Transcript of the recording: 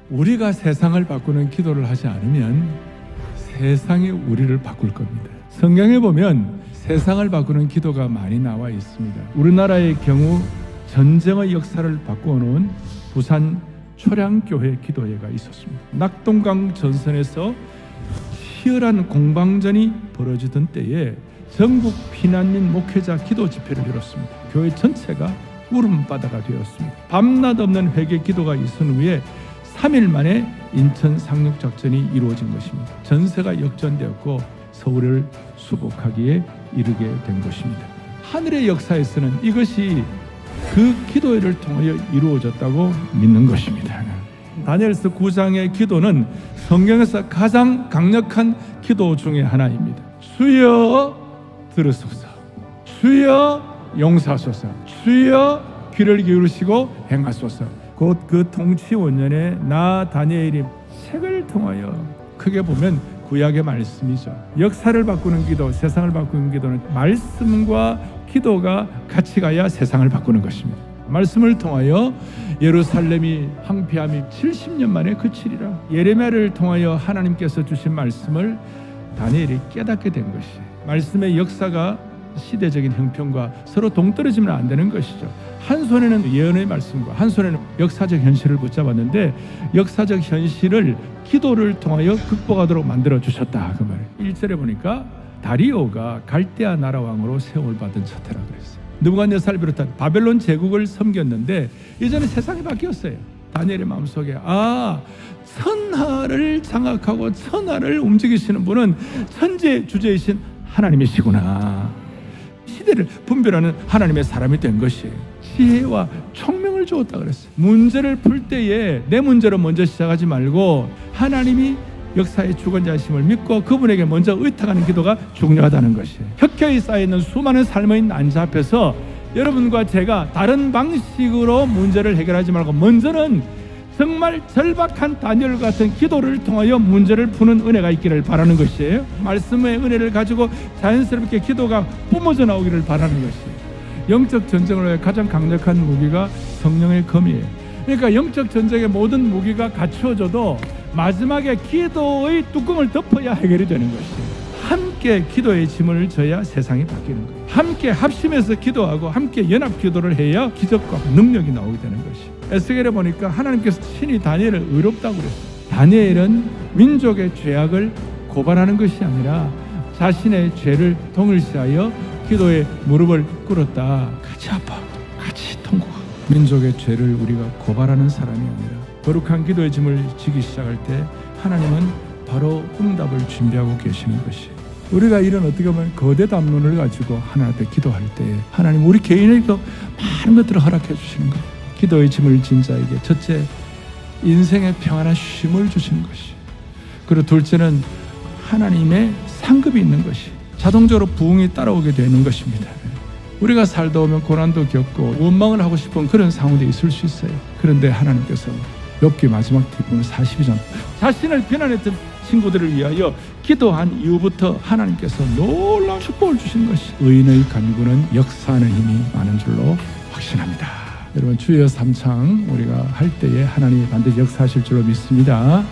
우리가 세상을 바꾸는 기도를 하지 않으면 세상이 우리를 바꿀 겁니다. 성경에 보면 세상을 바꾸는 기도가 많이 나와 있습니다. 우리나라의 경우 전쟁의 역사를 바꾸어놓은 부산 초량교회 기도회가 있었습니다. 낙동강 전선에서 치열한 공방전이 벌어지던 때에 전국 피난민 목회자 기도 집회를 열었습니다. 교회 전체가 울음바다가 되었습니다. 밤낮 없는 회개 기도가 있은 후에 3일 만에 인천 상륙작전이 이루어진 것입니다. 전세가 역전되었고 서울을 수복하기에 이르게 된 것입니다. 하늘의 역사에서는 이것이 그 기도회를 통하여 이루어졌다고 믿는 것입니다. 다니엘서 9장의 기도는 성경에서 가장 강력한 기도 중에 하나입니다. 주여 들으소서, 주여 용서하소서, 주여 귀를 기울이시고 행하소서. 곧 그 통치 원년에 나 다니엘이 책을 통하여, 크게 보면 구약의 말씀이죠. 역사를 바꾸는 기도, 세상을 바꾸는 기도는 말씀과 기도가 같이 가야 세상을 바꾸는 것입니다. 말씀을 통하여 예루살렘이 황폐함이 70년 만에 그치리라. 예레미야를 통하여 하나님께서 주신 말씀을 다니엘이 깨닫게 된 것이, 말씀의 역사가 시대적인 형편과 서로 동떨어지면 안 되는 것이죠. 한 손에는 예언의 말씀과 한 손에는 역사적 현실을 붙잡았는데 역사적 현실을 기도를 통하여 극복하도록 만들어 주셨다 그 말이에요. 1절에 보니까 다리오가 갈대아 나라 왕으로 세움을 받은 첫 해라고 그랬어요. 느부갓네살을 비롯한 바벨론 제국을 섬겼는데 이제는 세상이 바뀌었어요. 다니엘의 마음속에 천하를 장악하고 천하를 움직이시는 분은 천재 주제이신 하나님이시구나. 시대를 분별하는 하나님의 사람이 된 것이에요. 지혜와 총명을 주었다 그랬어요. 문제를 풀 때에 내 문제로 먼저 시작하지 말고 하나님이 역사의 주권자심을 믿고 그분에게 먼저 의탁하는 기도가 중요하다는 것이에요. 혁혀이 쌓여있는 수많은 삶의 난자 앞에서 여러분과 제가 다른 방식으로 문제를 해결하지 말고 먼저는 정말 절박한 다니엘 같은 기도를 통하여 문제를 푸는 은혜가 있기를 바라는 것이에요. 말씀의 은혜를 가지고 자연스럽게 기도가 뿜어져 나오기를 바라는 것이에요. 영적 전쟁을 위해 가장 강력한 무기가 성령의 검이에요. 그러니까 영적 전쟁의 모든 무기가 갖추어져도 마지막에 기도의 뚜껑을 덮어야 해결이 되는 것이에요. 함께 기도의 짐을 져야 세상이 바뀌는 거예요. 함께 합심해서 기도하고 함께 연합 기도를 해야 기적과 능력이 나오게 되는 것이에요. 에스겔에 보니까 하나님께서 친히 다니엘을 의롭다고 그랬어요. 다니엘은 민족의 죄악을 고발하는 것이 아니라 자신의 죄를 동일시하여 기도에 무릎을 꿇었다. 같이 아파, 같이 통곡하고. 민족의 죄를 우리가 고발하는 사람이 아니라 거룩한 기도의 짐을 지기 시작할 때 하나님은 바로 응답을 준비하고 계시는 것이. 우리가 이런 어떻게 보면 거대 담론을 가지고 하나님 앞에 기도할 때 하나님 우리 개인에게도 많은 것들을 허락해 주시는 거예요. 기도의 짐을 진 자에게 첫째, 인생의 평안한 쉼을 주시는 것이. 그리고 둘째는 하나님의 상급이 있는 것이. 자동적으로 부흥이 따라오게 되는 것입니다. 우리가 살다 오면 고난도 겪고 원망을 하고 싶은 그런 상황도 있을 수 있어요. 그런데 하나님께서 욥기 마지막 뒷부분 42장 자신을 비난했던 친구들을 위하여 기도한 이후부터 하나님께서 놀라운 축복을 주신 것이. 의인의 간구는 역사하는 힘이 많은 줄로 확신합니다. 여러분 주여 삼창 우리가 할 때에 하나님이 반드시 역사하실 줄로 믿습니다.